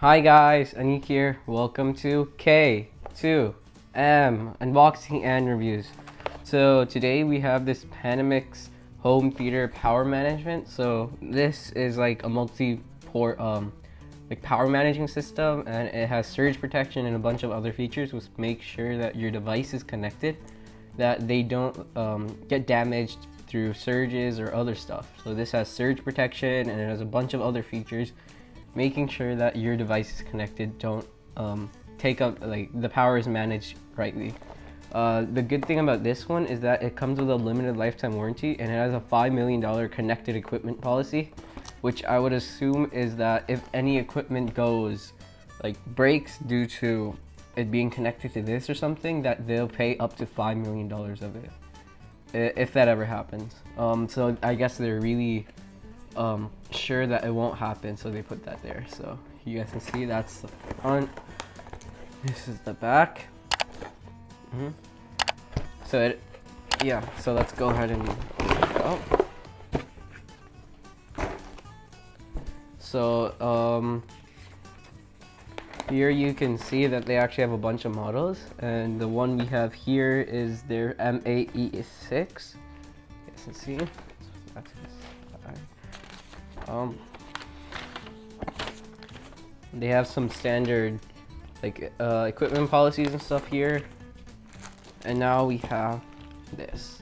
Hi guys, Aniq here. Welcome to K2M Unboxing and Reviews. So today we have this Panamax home theater power management. So this is like a multi-port power managing system, and it has surge protection and a bunch of other features which make sure that your device is connected, that they don't get damaged through surges or other stuff. So this has surge protection and it has a bunch of other features making sure that your device is connected, don't take up, like, the power is managed rightly. The good thing about this one is that it comes with a limited lifetime warranty, and it has a $5 million connected equipment policy, which I would assume is that if any equipment goes, like, breaks due to it being connected to this or something, that they'll pay up to $5 million of it, if that ever happens. So I guess they're really sure that it won't happen, so they put that there. So you guys can see that's the front, this is the back. So so let's go ahead and go. So here you can see that they actually have a bunch of models, and the one we have here is their M8-EX. You guys can see that's they have some standard equipment policies and stuff here, and now we have this.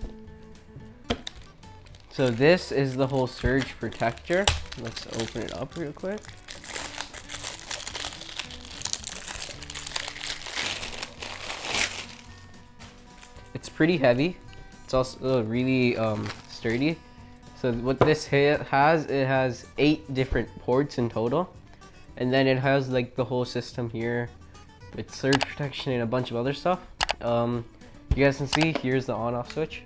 So this is the whole surge protector. Let's open it up real quick. It's pretty heavy. It's also really sturdy. So what this has, it has 8 different ports in total, and then it has like the whole system here with surge protection and a bunch of other stuff. You guys can see here's the on-off switch,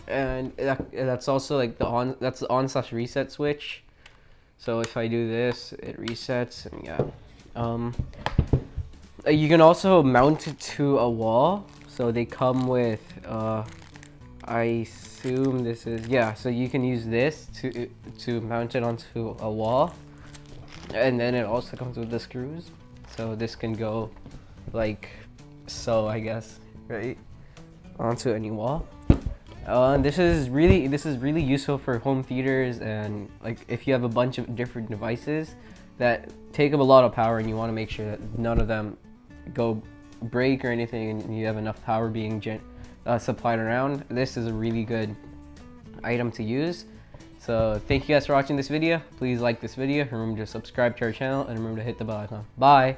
and that's also like that's the on/reset switch. So if I do this, it resets, and you can also mount it to a wall. So they come with I assume this is, so you can use this to mount it onto a wall, and then it also comes with the screws, so this can go like so, I guess, right onto any wall. This is really useful for home theaters, and like if you have a bunch of different devices that take up a lot of power and you want to make sure that none of them go break or anything, and you have enough power being supplied around. This is a really good item to use. So thank you guys for watching this video. Please like this video, remember to subscribe to our channel, and remember to hit the bell icon. Bye.